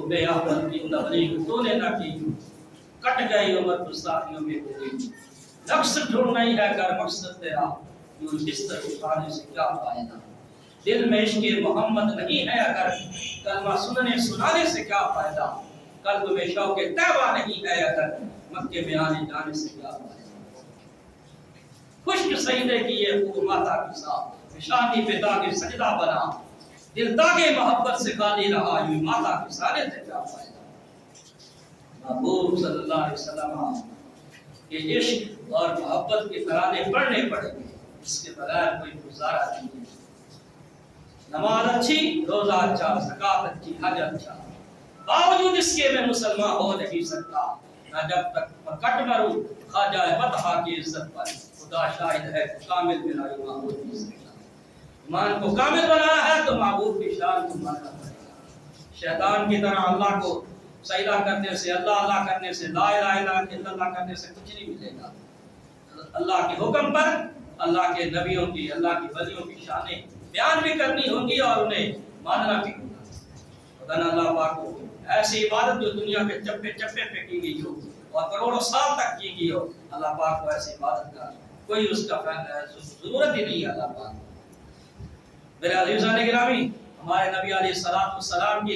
बे अहमद की तबलीग तूने ना की, कट गई उम्र गुस्ताखियों में पूरी। मकसद ढूंढना ही है कर मकसद तेरा, यूं बिस्तर उठाने से क्या फायदा। दिल में इश्क़ मोहम्मद नहीं है अगर, कलमा सुनने सुनाने से क्या फायदा। कल्ब में शौक़ तैबा नहीं है अगर, मक्के में आने जाने से क्या फायदा। खुश्क सईदे की ये खूब माता की साथ, निशानी पे दागे सजदा बना। दिल दागे मोहब्बत से खाली रहा, यूं माता के सारे से क्या फायदा। महबूब सल्लल्लाहु अलैहि वसल्लम के इश्क और मोहब्बत के तराने पढ़ने पड़ेंगे, इसके बगैर कोई गुजारा नहीं है। नमाज अच्छी, रोजा अच्छा, ज़कात अच्छी, हज अच्छा, बावजूद इसके मैं मुसलमान हो नहीं सकता। ना जब तक कट मरूं खा जाए बतहा की इज्जत पर, खुदा शाहिद है कामिल बिना ईमान हो नहीं सकता। ईमान को कामिल बनाना है तो महबूब की शान को मानना पड़ेगा। शैतान की तरह अल्लाह को सजदा करने से, अल्लाह अल्लाह करने से, ला इलाहा इल्लल्लाह करने से कुछ नहीं मिलेगा। अल्लाह के हुक्म पर अल्लाह के नबियों की, अल्लाह की वलियों की शानें बयान भी करनी होगी और उन्हें मानना भी होगा। अल्लाह पाक को ऐसी इबादत जो दुनिया के चप्पे चप्पे पे की गई हो और करोड़ों साल तक की गई हो, अल्लाह पाक को ऐसी इबादत का कोई उसका जरूरत ही नहीं है। अल्लाह पाक मेरे अज़ीज़ान गिरामी, हमारे नबी अलैहिस्सलातु वस्सलाम की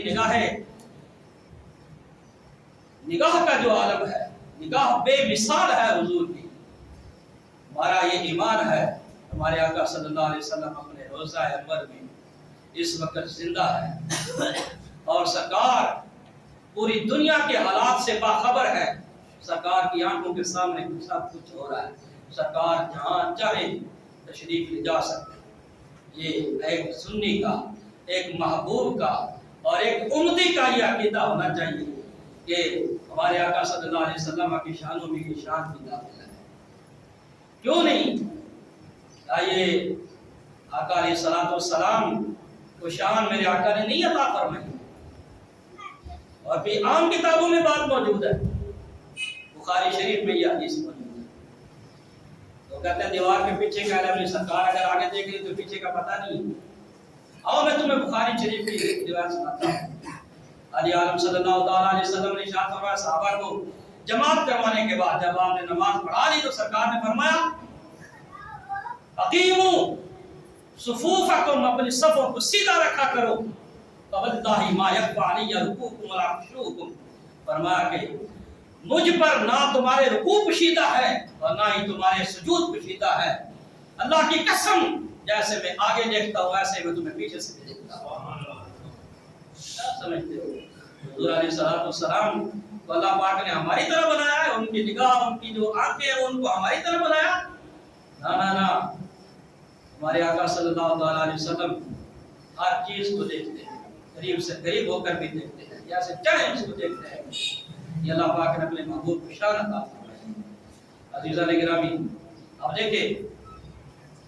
निगाह का जो आलम है, निगाह बेमिसाल है हुजूर की। हमारा ये ईमान है, हमारे आका सल्लल्लाहु अलैहि वसल्लम अपने रोज़ा अनवर में इस वक्त जिंदा है और सरकार पूरी दुनिया के हालात से बाखबर है। सरकार की आंखों के सामने सब कुछ हो रहा है। सरकार जहाँ चाहे तशरीफ ले जा सकते हैं। ये एक सुन्नी का, एक महबूब का और एक उम्मती का ये अकीदा होना चाहिए कि हमारे आका सल्लल्लाहु अलैहि वसल्लम की शानों में की शान भी दाखिल है। क्यों नहीं? आइए, आका अलैहिस्सलातु वस्सलाम को शान मेरे आका ने नहीं अता फरमाई और भी आम किताबों में बात मौजूद है। बुखारी शरीफ में यह हदीस मौजूद है। तो कहते हैं दीवार के पीछे का है, सरकार अगर आगे देख रही तो पीछे का पता नहीं। आओ मैं तुम्हें बुखारी शरीफ की एक रिवायत सुनाता हूँ। अली आलम सल्लल्लाहु अलैहि वसल्लम ने इरशाद फरमाया, सहाबा को जमात करवाने के बाद जब आपने नमाज पढ़ा ली तो सरकार ने फरमाया, अकीमू सुफूफकुम, अपनी सफों को सीधा रखा करो। वल्लाहि मा यखफा अलैया रुकूकुम वला खुशूकुम, फरमाया कि मुझ पर ना तुम्हारे रुकू पोशीदा है और ना ही तुम्हारे सुजूद पोशीदा है। अल्लाह की कसम, जैसे मैं आगे देखता हूँ ऐसे मैं तुम्हें पीछे से भी देखता हूँ। क्या समझते हो? हुजूर अलैहिस्सलातु वस्सलाम को अल्लाह पाक ने हमारी तरह बनाया है, उनकी निगाह, उनकी जो आंखें हैं उनको हमारी तरह बनाया? ना ना ना, हमारे आका सल्लल्लाहु अलैहि वसल्लम हर चीज को देखते हैं, करीब से करीब होकर भी देखते हैं, जैसे चाहे उसको देखते हैं। ये अल्लाह पाक ने अपने महबूब को शान अता फरमाई। अज़ीज़ान गिरामी, अब देखिए,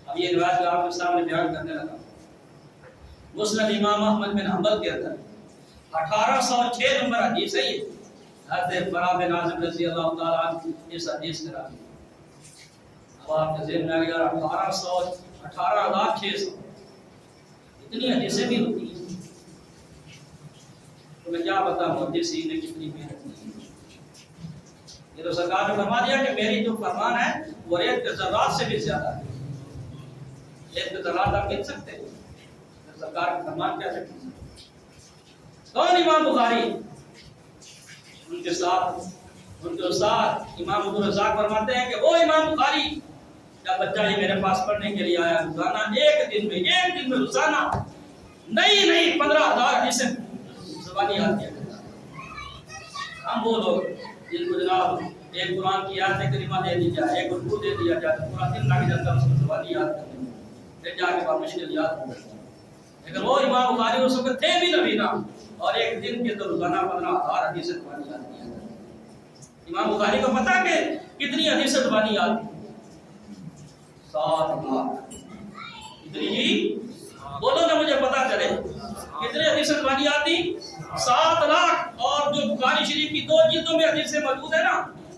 अब ये रिवायत आपके सामने बयान करने लगा। मुस्नद इमाम अहमद बिन हंबल के अंदर 1806 नंबर हदीस है। ये हज़रत बरा बिन आज़िब रज़ी अल्लाह तआला अन्हु इस हदीस के रावी। अब आपके ज़हन में आ गया 18,600 इतनी हदीसें भी होती हैं। तो मैं क्या बताऊं मुहद्दिसीन ने कितनी मेहनत की। ये तो सरकार ने फरमा दिया कि मेरी जो फरमान है वो रेत के ज़र्रात से भी ज्यादा है। रेत के ज़र्रात आप गिन सकते हैं? सरकार का फरमान क्या है? कौन? इमाम बुखारी। उनके साथ उनके उस्ताद इमाम अब्दुल रज़्ज़ाक़ फरमाते हैं कि ओ इमाम बुखारी, जब बच्चा ये मेरे पास पढ़ने के लिए आया, रोजाना एक दिन में रोजाना नई 15,000 हदीसें ज़बानी आती है। हम वो लोग जिनको जनाब एक कुरान की आयत करीमा दे दी जाए, एक रुकू दे दिया जाए तो पूरा दिन लग जाता है उसको ज़बानी याद करने में, फिर जाके बाद मुश्किल याद हो जाती है। लेकिन वो इमाम बुखारी उस वक्त थे भी नबी ना, और एक दिन के तो रोजाना 15,000 हदीसें ज़बानी याद किया। इमाम बुखारी को पता कि कितनी हदीसें ज़बानी याद थी? 7 लाख। इतनी ही बोलो ना, मुझे पता चले कितने हदीसें ज़बानी याद थी? 7 लाख। और जो बुखारी शरीफ की 2 जिल्दों में हदीसें मौजूद है ना,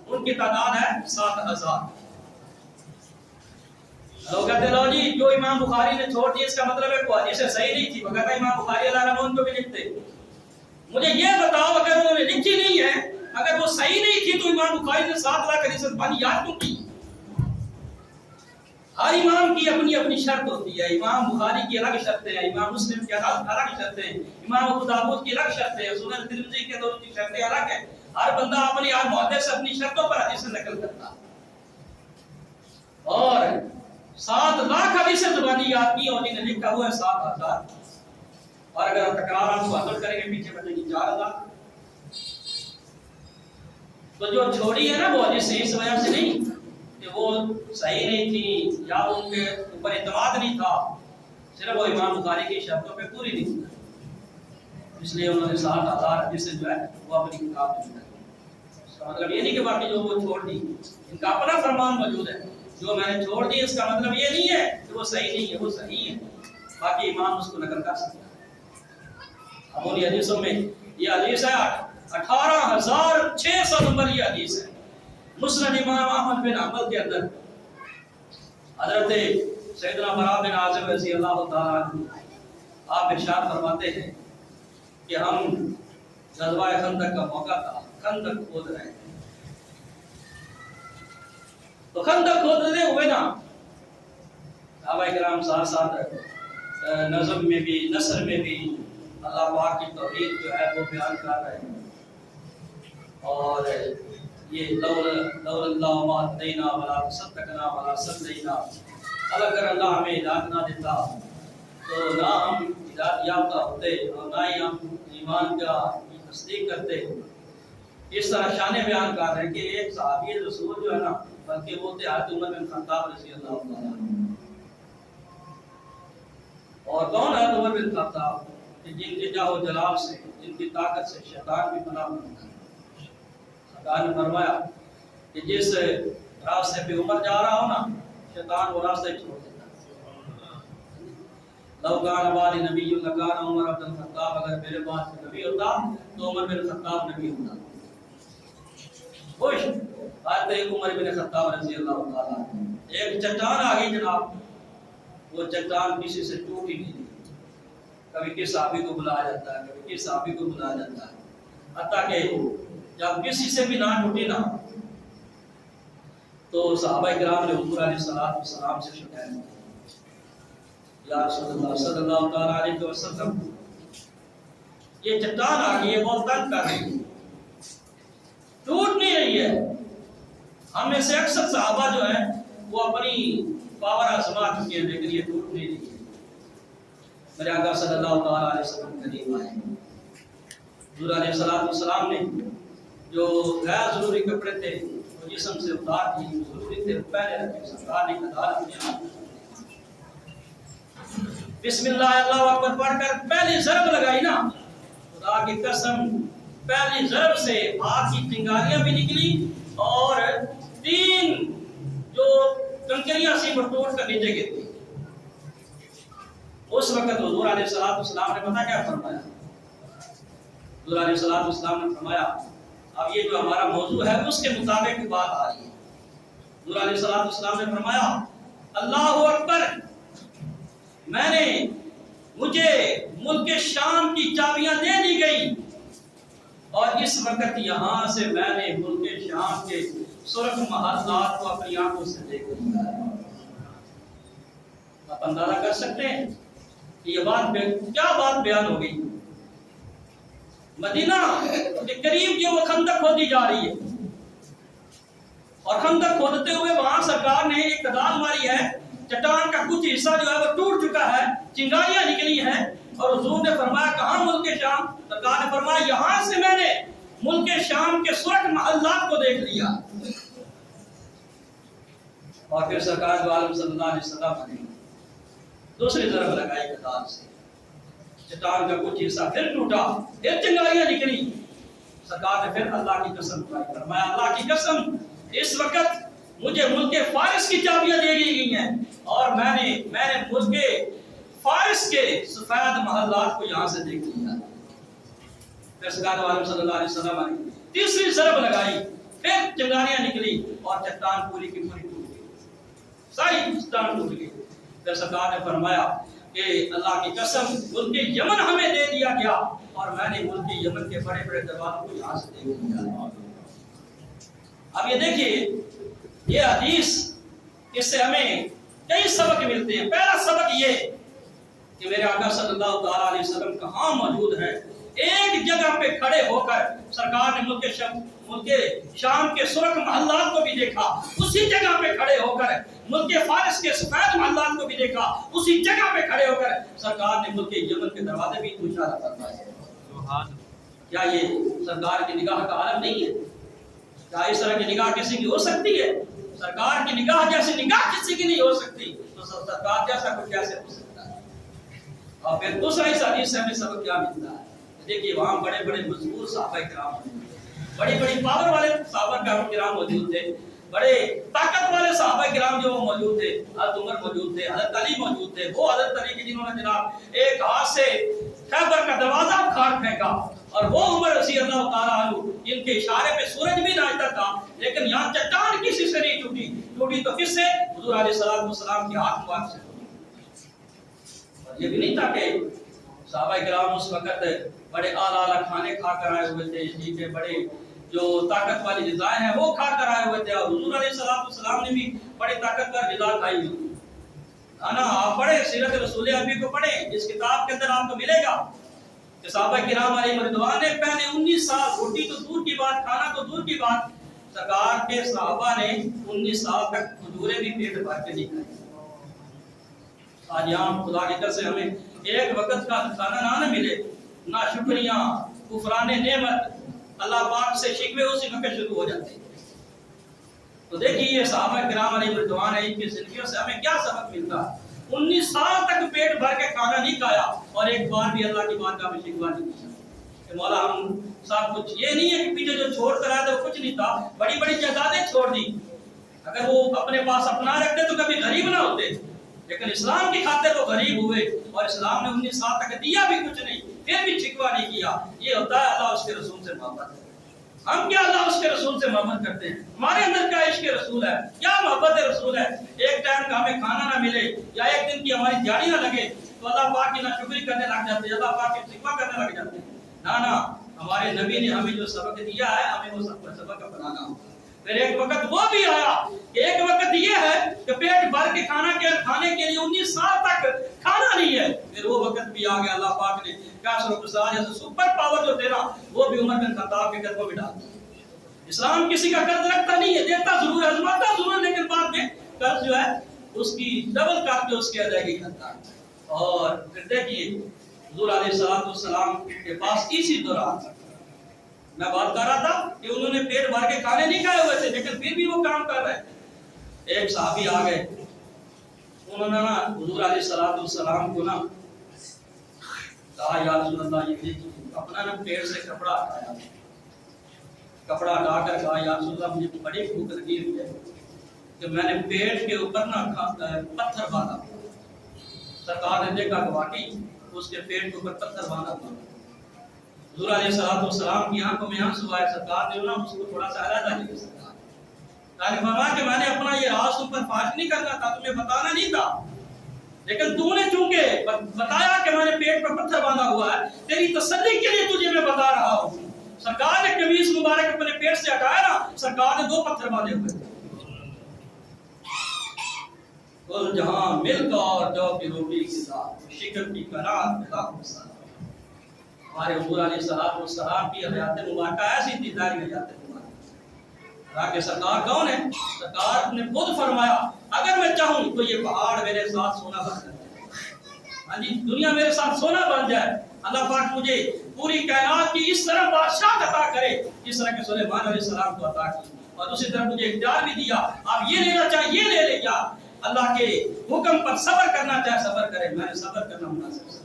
उनकी तादाद है 7,000। लोग कहते लो जी जो इमाम बुखारी ने छोड़ दिया इसका मतलब है वो हदीसें सही नहीं थी। वो कहता इमाम बुखारी अल्लाह रहम उनको भी लिखते। मुझे ये बताओ صحیح نہیں تھی تو امام بخاری نے 7 لاکھ حدیث زبانی یاد کیوں کی؟ ہر امام کی اپنی اپنی شرط ہوتی ہے. امام بخاری کی الگ شرطیں ہیں, امام مسلم کی الگ شرطیں ہیں, امام ابو داؤد کی الگ شرطیں ہیں, سنن ترمذی کے دور کی شرطیں الگ ہیں. ہر بندہ اپنی محدث اپنی شرطوں پر حدیث نقل کرتا ہے. اور 7 لاکھ حدیث زبانی یاد کی اور انہوں نے لکھا ہوا ہے 7,000. اور اگر تکرار آپ کو حاصل کریں گے پیچھے بچے گی 4,000. تو جو چھوڑی ہے نا وہ حدیث اس وجہ سے نہیں کہ وہ صحیح نہیں تھی یا ان کے اوپر اعتماد نہیں تھا, صرف وہ امام بخاری کی شرطوں پہ پوری نہیں تھی, اس لیے انہوں نے 7,000 حدیث جو ہے وہ اپنی کتاب میں لکھی. اس کا مطلب یہ نہیں کہ باقی جو وہ چھوڑ دی, ان کا اپنا فرمان موجود ہے, جو میں نے چھوڑ دی اس کا مطلب یہ نہیں ہے کہ وہ صحیح نہیں ہے, وہ صحیح ہے, باقی امام اس کو نقل کر سکتا ہے. اب ان حدیثوں میں یہ حدیث ہے 18,600 نمبر یہ حدیث ہے مسند امام احمد بن حنبل کے اندر. حضرت سیدنا براء بن عازب رضی اللہ تعالیٰ عنہ آپ ارشاد فرماتے ہیں کہ ہم غزوہ خندق کا موقع تھا, خندق کھود رہے تھے. تو خندق کھودتے ہوئے نا صحابہ کرام ساتھ ساتھ نظم میں بھی نثر میں بھی اللہ پاک کی توحید جو ہے وہ بیان کر رہے ہیں. اور یہ لولا اللہ ما دینا ولا صدقنا ولا صلینا, اگر اللہ ہمیں ہدایت نہ دیتا تو نہ ہم ہدایت یافتہ ہوتے اور نہ ہی ہم ایمان کا تصدیق کرتے. اس طرح شان بیان کر رہے ہیں کہ ایک صحابی رسول جو ہے نا, بلکہ وہ تھے حضرت عمر بن خطاب رضی اللہ تعالیٰ عنہ. اور کون ہے عمر بن خطاب؟ جن کے جاہ و جلال سے, جن کی طاقت سے شیطان بھی پناہ مانگتا ہے. سرکار نے فرمایا کہ جس راستے پہ عمر جا رہا ہو نا, شیطان وہ راستہ ہی چھوڑ دیتا ہے. لو کان والی نبی لکان عمر بن الخطاب, اگر میرے پاس نبی ہوتا تو عمر بن الخطاب نبی ہوتا. خوش حضرت عمر بن الخطاب رضی اللہ تعالیٰ. ایک چٹان آ گئی جناب, وہ چٹان کسی سے ٹوٹ ہی نہیں. کبھی کس صحابی کو بلایا جاتا ہے, کبھی کس صحابی کو بلایا جاتا ہے, حتیٰ کہ جب کسی سے بھی نہ ٹوٹی نا تو صحابہ کرام نے حضور علیہ السلام سے شکایت کی, یا رسول اللہ صلی اللہ تعالیٰ علیہ وسلم یہ چٹان آ گئی ہے, بہت تنگ کر رہی ہے, ٹوٹ نہیں رہی ہے. ہم میں سے اکثر صحابہ جو ہیں وہ اپنی پاور آزما چکے ہیں لیکن یہ ٹوٹ نہیں رہی ہے. میرے آقا صلی اللہ تعالیٰ علیہ وسلم قریب آئے. حضور علیہ السلام نے جو غیر ضروری کپڑے تھے وہ جسم سے اتار دیے, ضروری تھے پہلے رکھے. سرکار نے کہا اپنے ہاتھ بسم اللہ اللہ اکبر پڑھ کر پہلی ضرب لگائی نا, خدا کی قسم پہلی ضرب سے آگ کی چنگاریاں بھی نکلی اور 3 جو کنکریاں سی وہ ٹوٹ کر نیچے گرتی. اس وقت حضور علیہ السلام نے پتہ کیا فرمایا؟ حضور علیہ السلام نے فرمایا اب یہ جو ہمارا موضوع ہے اس کے مطابق بات آ رہی ہے. حضور علیہ السلام نے فرمایا اللہ اکبر, مجھے ملک شام کی چابیاں دے دی گئی اور اس وقت یہاں سے میں نے ملک شام کے سرخ محلات کو اپنی آنکھوں سے دیکھ لیا. آپ اندازہ کر سکتے ہیں کہ یہ بات کیا بات بیان ہو گئی. مدینہ کے قریب جو وہ خندق کھودی جا رہی ہے اور خندق کھودتے ہوئے وہاں سرکار نے ایک کدال ماری ہے, چٹان کا کچھ حصہ جو ہے وہ ٹوٹ چکا ہے, چنگاریاں نکلی ہیں. اور حضور نے فرمایا کہاں ملک شام؟ سرکار نے فرمایا یہاں سے میں نے ملک شام کے سرخ محلات کو دیکھ لیا. اور پھر سرکار دو عالم صلی اللہ علیہ وسلم نے دوسری ضرب لگائی کدال سے, چٹان کا کچھ حصہ پھر ٹوٹا, پھر چنگاریاں نکلی. سرکار نے پھر اللہ کی قسم کھائی, فرمایا اللہ کی قسم اس وقت مجھے ملک فارس کی چابیاں دے دی گئی ہیں اور میں نے ملک فارس کے سفید محلات کو یہاں سے دیکھ لیا. پھر سرکار عالم صلی اللہ علیہ وسلم نے تیسری ضرب لگائی, پھر چنگاریاں نکلی اور چٹان پوری کی پوری ٹوٹ گئی, ساری چٹان ٹوٹ گئی. پھر سرکار نے فرمایا کہ اللہ کی قسم ملک یمن ہمیں دے دیا گیا اور میں نے ملک یمن کے بڑے بڑے دروازوں کو یہاں سے دیکھ لیا. अब ये देखिए ये हदीस, इससे हमें कई सबक मिलते हैं। पहला सबक ये कि मेरे आका सल्लल्लाहु अलैहि वसल्लम कहाँ मौजूद है। एक जगह पे खड़े होकर सरकार ने मुल्क शाम के सुरख महल्लात को भी देखा, उसी जगह पे खड़े होकर मुल्क फारिस के सफेद महल्लात को भी देखा, उसी जगह पे खड़े होकर सरकार ने मुल्क यमन के दरवाजे भी इशारा करवाए। क्या ये सरकार की निगाह का आलम नहीं है? क्या इस तरह की निगाह किसी की हो सकती है? सरकार की निगाह जैसी निगाह किसी की नहीं हो सकती, तो सरकार जैसा कुछ कैसे हो सकता है? और फिर दूसरा इस हदीस से हमें सबक क्या मिलता है? देखिए वहां बड़े बड़े मजबूर सहाबा किराम, बड़ी बड़ी पावर वाले सहाबा किराम मौजूद थे, बड़े ताकत वाले सहाबा किराम जो मौजूद थे। हज़रत उमर मौजूद थे, हज़रत अली मौजूद थे, वो हज़रत अली के जिन्होंने जनाब एक हाथ से खैबर का दरवाजा उखाड़ फेंका, और वो उमर रज़ी अल्लाह ताला अन्हु इनके इशारे पे सूरज भी नाचता था, लेकिन यहाँ चट्टान किसी से नहीं टूटी तो किससे? हुजूर अलैहिस्सलातु वस्सलाम के हाथ मुबारक से। और ये भी नहीं था कि सहाबा किराम उस वक्त बड़े आला खाने खा कर आए हुए थे, ठीक है, बड़े जो ताकत वाली ग़िज़ाएं हैं वो खा कर आए हुए थे, और हुजूर अलैहिस्सलातु वस्सलाम ने भी बड़ी ताकतवर ग़िज़ा खाई हुई थी। ना आप पढ़े सीरत रसूल अरबी को पढ़े, इस किताब के अंदर आपको मिलेगा कि सहाबा किराम अलैहिम रिदवान ने पहले 19 साल, रोटी तो दूर की बात, खाना तो दूर की बात, सरकार के सहाबा ने 19 साल तक खजूरें भी पेट भर के नहीं खाई। आज यहाँ खुदा की कसम से हमें एक वक्त का खाना ना मिले, ना शुक्रिया कुफराने नेमत, अल्लाह पाक से शिकवे उसी वक्त शुरू हो जाते हैं। तो देखिए ये सहाबा किराम अलैहिम रिदवान है, इनकी जिंदगियों से हमें क्या सबक मिलता है? 19 साल तक पेट भर के खाना नहीं खाया और एक बार भी अल्लाह की बारगाह में शिकवा नहीं किया कि मौला हम सब कुछ, ये नहीं है कि पीछे जो छोड़ कर आया था वो कुछ नहीं था, बड़ी बड़ी जायदादें छोड़ दी, अगर वो अपने पास अपना रखते तो कभी गरीब ना होते, लेकिन इस्लाम की खातिर वो गरीब हुए और इस्लाम ने 19 साल तक दिया भी कुछ नहीं, फिर भी शिकवा नहीं किया। ये होता है अल्लाह उसके रसूल से मोहब्बत। हम क्या अल्लाह उसके रसूल से मोहब्बत करते हैं? हमारे अंदर क्या इश्क रसूल है, क्या मोहब्बत रसूल है? एक टाइम का हमें खाना ना मिले या एक दिन की हमारी दिहाड़ी ना लगे तो अल्लाह पाक की नाशुक्री करने लग जाते हैं, अल्लाह पाक की शिकवा करने लग जाते हैं। ना, हमारे नबी ने हमें जो सबक दिया है हमें वो सबक अपनाना होगा। फिर एक वक्त वो भी आया, एक वक्त ये है कि पेट भर के खाने के लिए 19 साल तक खाना नहीं है, फिर वो वक्त भी आ गया, अल्लाह पाक ने जैसे सुपर पावर जो तेरा वो भी उमर बिन खत्ताब के कदमों में डाल दिया। इस्लाम किसी का कर्ज रखता नहीं है, देता जरूर है, आजमाता जरूर, लेकिन बाद में कर्ज जो है उसकी डबल कर्ज जो उसकी अदायगी करता है। और फिर देखिए हुजूर अलैहिस्सलातु वस्सलाम के पास इसी दौरान मैं बात कर रहा था कि उन्होंने पेट भर के खाने नहीं खाए हुए थे, लेकिन फिर भी वो काम कर रहे। एक साहबी आ गए, उन्होंने ना हुजूर अलैहिस्सलातु वस्सलाम को ना कहा, या रसूल अल्लाह, ये देखिए अपना ना पेट से कपड़ा हटाया, कपड़ा हटाकर कहा, या रसूल अल्लाह मुझे बड़ी भूख लगी हुई है कि मैंने पेट के ऊपर ना पत्थर बांधा। सरकार ने देखा कि वाकई उसके पेट के ऊपर पत्थर बांधा हुआ। हुजूर अलैहिस्सलातु वस्सलाम की आंखों में आंसू आए, सरकार ने ना उसको थोड़ा सा अलग किया। सरकार ने फरमाया कि मैंने अपना ये राज तुम पर फाश नहीं करना था, तुम्हें बताना नहीं था, लेकिन तूने चूंकि बताया कि मैंने पेट पर पत्थर बांधा हुआ है, तेरी तसल्ली के लिए तुझे मैं बता रहा हूँ। सरकार ने कमीज मुबारक अपने पेट से हटाया ना, सरकार ने 2 पत्थर बांधे हुए थे। कुल जहां मिल्क और जौ की रोटी के साथ शिकर की करात में लाखों सलाम। हमारे हुजूर अलैहिस्सलातु वस्सलाम की हयात मुबारक ऐसी थी, जारी हयात मुबारक। राके सरकार कौन है? सरकार ने खुद फरमाया, अगर मैं चाहूं तो ये पहाड़ मेरे साथ सोना बन जाए। हाँ जी, दुनिया मेरे साथ सोना बन जाए। अल्लाह पाक मुझे पूरी कायनात की इस तरह बादशाह अता करे जिस तरह के सुलेमान अलैहिस्सलाम को अता की, और दूसरी तरफ मुझे इख्तियार भी दिया, आप ये लेना चाहे ये ले ले, क्या अल्लाह के हुक्म पर सब्र करना चाहे सब्र करे, मैंने सब्र करना मुनासिब।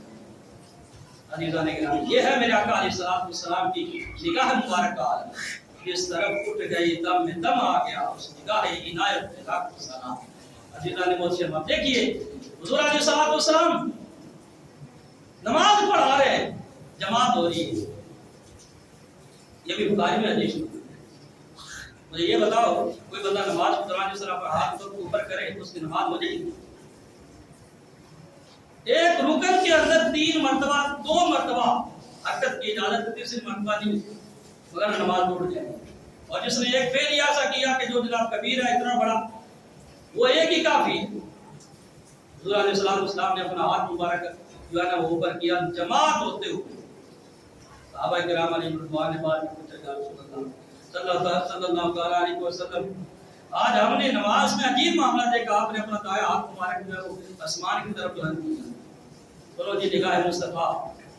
अजीज़ान गिरामी, ये है मेरे आका अलैहिस्सलातु वस्सलाम की निगाह मुबारक का आलम। जिस तरफ उठ गई दम में दम आ गया, उस निगाह इनायत में लाखों सलाम। अजीज़ान मोहतरम, देखिए हुजूर अलैहिस्सलातु वस्सलाम नमाज पढ़ा रहे हैं, जमात हो रही है, ये भी बुखारी में हदीस है। मुझे ये बताओ, कोई बंदा नमाज के दौरान जिस तरह पर हाथ को ऊपर करे तो उसकी नमाज हो जाएगी? एक रुकन के अंदर 3 मरतबा 2 मरतबा हरकत की इजाजत, तीसरी मरतबा नहीं, मगर नमाज टूट जाएगी। اور جس نے ایک فعل ایسا کیا کہ جو جناب کبیر ہے اتنا بڑا، وہ ایک ہی کافی ہے۔ حضور علیہ السلام نے اپنا ہاتھ مبارک جو ہے نا وہ اوپر کیا جماعت ہوتے ہوئے، صحابہ کرام علیہ رضوان نے بعد میں پوچھا یا رسول اللہ صلی اللہ علیہ وسلم، آج ہم نے نماز میں عجیب معاملہ دیکھا، آپ نے اپنا دائیں ہاتھ مبارک جو ہے وہ آسمان کی طرف بلند کیا۔ بولو جی نگاہ مصطفیٰ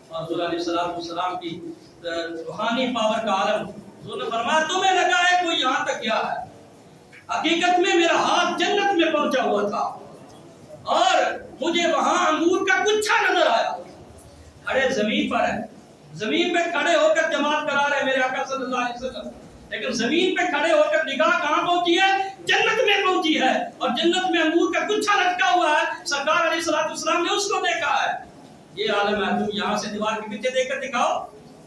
اور حضور علیہ السلام کی روحانی پاور کا عالم۔ حضور نے فرمایا تمہیں لگا ہے کوئی یہاں تک گیا ہے، حقیقت میں میرا ہاتھ جنت میں پہنچا ہوا تھا اور مجھے وہاں انگور کا گچھا نظر آیا۔ کھڑے زمین پر ہے، زمین پہ کھڑے ہو کر جماعت کرا رہے میرے آقا صلی اللہ علیہ وسلم، لیکن زمین پہ کھڑے ہو کر نگاہ کہاں پہنچی ہے؟ جنت میں پہنچی ہے، اور جنت میں انگور کا گچھا لٹکا ہوا ہے، سرکار علیہ السلام نے اس کو دیکھا ہے۔ یہ عالم ہے، تم یہاں سے دیوار کے پیچھے دیکھ کر دکھاؤ۔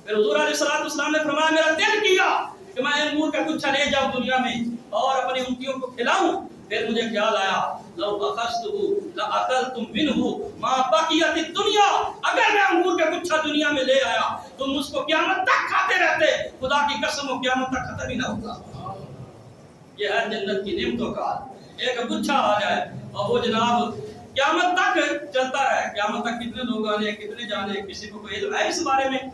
پھر حضور علیہ السلام نے فرمایا میرا دل کیا کہ میں انگور کا گچھا لے جاؤں دنیا میں اور اپنی امتیوں کو کھلاؤں۔ پھر مجھے خیال آیا لو اخذته لاكلتم منه ما بقيت الدنيا، اگر میں انگور کا گچھا دنیا میں لے آیا تم اس کو قیامت تک کھاتے رہتے، خدا کی قسم وہ قیامت تک ختم ہی نہ ہوگا۔ یہ ہے جنت کی نعمتوں کا، ایک گچھا آ جائے اور وہ جناب قیامت تک چلتا رہے۔ قیامت تک کتنے لوگ آنے کتنے جانے، کسی کو کوئی علم ہے اس بارے میں؟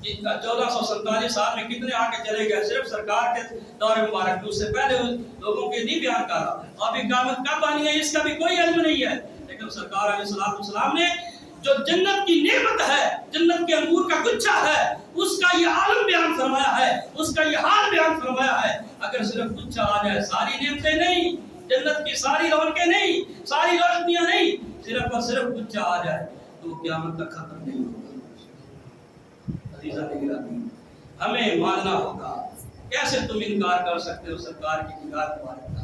1447 سال میں کتنے آگے چلے گئے، صرف سرکار کے دور مبارک، اس سے پہلے لوگوں کے نہیں بیان کر رہا۔ ابھی قیامت کب آنی ہے اس کا بھی کوئی علم نہیں ہے، لیکن سرکار علیہ السلام نے جو جنت کی نعمت ہے، جنت کے انگور کا گچھا ہے، اس کا یہ عالم بیان فرمایا ہے، اس کا یہ حال بیان فرمایا ہے۔ اگر صرف گچھا آ جائے، ساری نعمتیں نہیں، جنت کی ساری رونقیں نہیں، ساری روشنیاں نہیں، صرف اور صرف گچھا آ جائے تو قیامت تک ختم نہیں ہوگا۔ ہمیں ماننا ہوگا۔ کیسے تم انکار کر سکتے ہو سرکار کی نگاہ مبارک کا،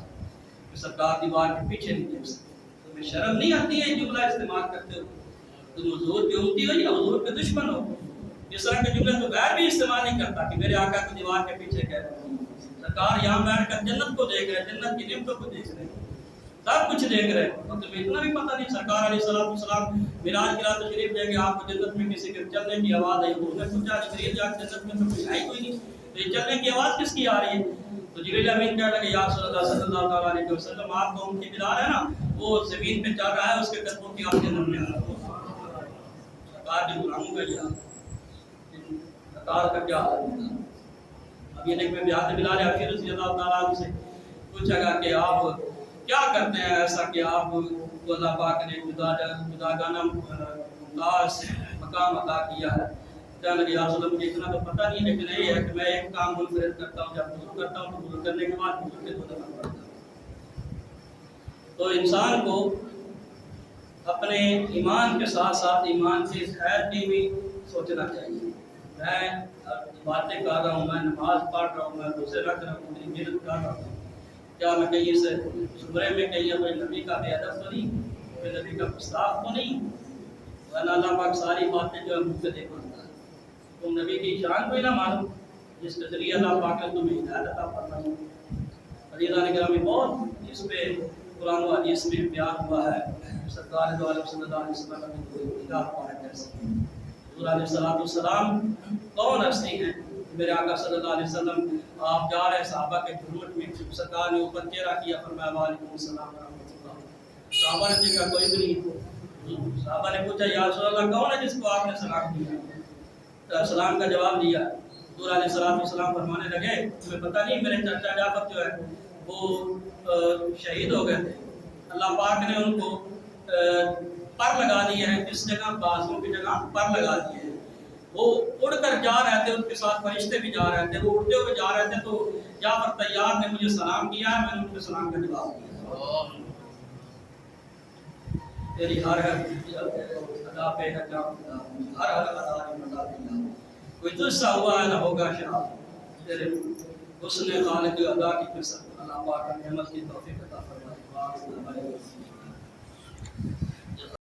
کہ سرکار دیوار کے پیچھے نہیں دیکھ سکتے؟ تمہیں شرم نہیں آتی ہے جملہ استعمال کرتے ہو؟ تم حضور کے امتی ہو یا حضور کے دشمن ہو؟ اس طرح کے جملے تو غیر بھی استعمال نہیں کرتا کہ میرے آقا کو دیوار کے پیچھے کہہ رہے ہیں۔ سرکار یہاں بیٹھ کر جنت کو دیکھ رہے، جنت کی نعمتوں کو دیکھ رہے، سب کچھ دیکھ رہے، اور تمہیں اتنا بھی پتہ نہیں؟ سرکار علیہ السلام معراج کی رات شریف لے کے آپ کو جنت میں کسی کے چلنے کی آواز آئی، انہوں نے پوچھا جبریل جا کے جنت میں تو کوئی آئی کوئی نہیں، تو یہ چلنے کی آواز کس کی آ رہی ہے؟ تو جبریل امین کہنے لگے یا رسول اللہ صلی اللہ علیہ وسلم، آپ کو ان کی بلال ہے نا، وہ زمین پہ چل رہا ہے، اس کے قدموں کی آپ جنت میں آ رہا ہے۔ سرکار کی غلاموں کا یہ سرکار کا کیا حال ہے؟ اب یہ دیکھ میں بیات بلال حبشی رضی اللہ تعالیٰ عنہ سے پوچھا گا کہ آپ کیا کرتے ہیں ایسا کہ آپ کو اللہ پاک نے جداگانہ ممتاز مقام عطا کیا ہے؟ کہنے لگے یا رسول اللہ مجھے اتنا تو پتہ نہیں، لیکن یہ ہے کہ میں ایک کام منفرد کرتا ہوں، جب وضو کرتا ہوں تو وضو کرنے کے بعد وضو کے 2 دفعہ پڑھتا ہوں۔ تو انسان کو اپنے ایمان کے ساتھ ساتھ ایمان کی خیر کی بھی سوچنا چاہیے۔ میں باتیں کر رہا ہوں، میں نماز پڑھ رہا ہوں، میں روزے رکھ رہا ہوں، میری محنت کر رہا ہوں، کیا میں کہیں سے زمرے میں کہیں کوئی نبی کا بے ادب تو نہیں، کوئی نبی کا گستاخ تو نہیں؟ ورنہ اللہ پاک ساری باتیں جو ہے مجھ سے دیکھ رہا ہے۔ تم نبی کی شان کوئی نہ مانو جس کے ذریعے اللہ پاک نے تمہیں ہدایت عطا فرمائی۔ عزیزان گرامی بہت اس پہ قرآن و حدیث میں بیان ہوا ہے، سرکار دو عالم صلی اللہ علیہ وسلم نے نگاہ پاک کیسی ہے۔ حضور علیہ السلام کون ہستی ہیں؟ میرے آقا صلی اللہ علیہ وسلم آپ جا رہے صحابہ کے جھرمٹ میں، سرکار نے اوپر چہرہ کیا، فرمایا وعلیکم السلام ورحمۃ اللہ۔ صحابہ نے دیکھا کوئی بھی نہیں۔ صحابہ نے پوچھا یا رسول اللہ کون ہے جس کو آپ نے سلام دیا؟ سلام کا جواب دیا۔ حضور علیہ السلام فرمانے لگے تمہیں پتہ نہیں میرے چچا جعفر جو ہے وہ شہید ہو گئے تھے، اللہ پاک نے ان کو پر لگا دیے ہیں، کس جگہ؟ بازوں کی جگہ پر لگا دیے ہیں۔ وہ اڑ کر جا رہے تھے، ان کے ساتھ فرشتے بھی جا رہے تھے، وہ اڑتے ہوئے جا رہے تھے تو جعفر طیار نے مجھے سلام کیا ہے، میں نے ان کے سلام کا جواب دیا۔ تیری ہر ادا پہ ہر ادا مزا دیا، کوئی تجھسا ہوا ہے نہ ہوگا شاہ، تیرے حسن خالق ادا کی قسم اللہ پاک نے نعمت کی توفیق عطا فرمائے۔